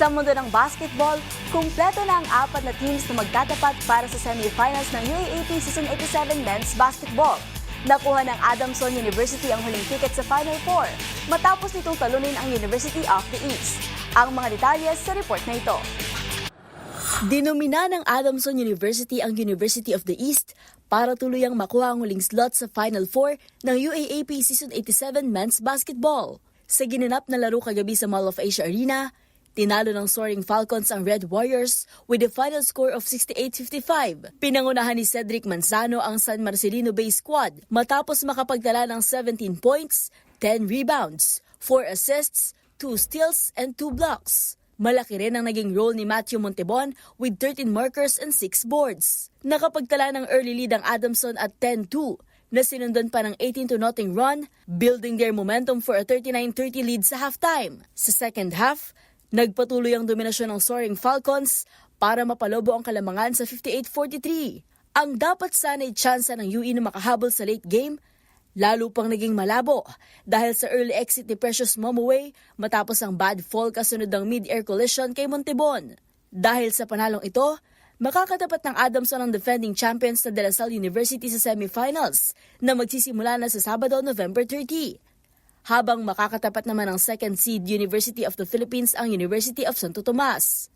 Sa mundo ng basketball, kumpleto na ang 4 na teams na magtatapat para sa semifinals ng UAAP Season 87 Men's Basketball. Nakuha ng Adamson University ang huling ticket sa Final Four matapos nitong talunin ang University of the East. Ang mga detalye sa report na ito. Dinomina ng Adamson University ang University of the East para tuluyang makuha ang huling slot sa Final Four ng UAAP Season 87 Men's Basketball. Sa ginanap na laro kagabi sa Mall of Asia Arena, tinalo ng Soaring Falcons ang Red Warriors with a final score of 68-55. Pinangunahan ni Cedric Manzano ang San Marcelino Bay squad matapos makapagtala ng 17 points, 10 rebounds, 4 assists, 2 steals, and 2 blocks. Malaki rin ang naging role ni Matthew Montebon with 13 markers and 6 boards. Nakapagtala ng early lead ang Adamson at 10-2 na sinundan pa ng 18-0 run, building their momentum for a 39-30 lead sa halftime. Sa second half, nagpatuloy ang dominasyon ng Soaring Falcons para mapalobo ang Kalamangan sa 58-43. Ang dapat sana'y tsansa ng UE na makahabol sa late game, lalo pang naging malabo dahil sa early exit ni Precious Momoway matapos ang bad fall kasunod ng mid-air collision kay Montebon. Dahil sa panalong ito, makakatapat ng Adamson ang defending champions na De La Salle University sa semifinals na magsisimula na sa Sabado, November 30. Habang makakatapat naman ang second seed University of the Philippines ang University of Santo Tomas.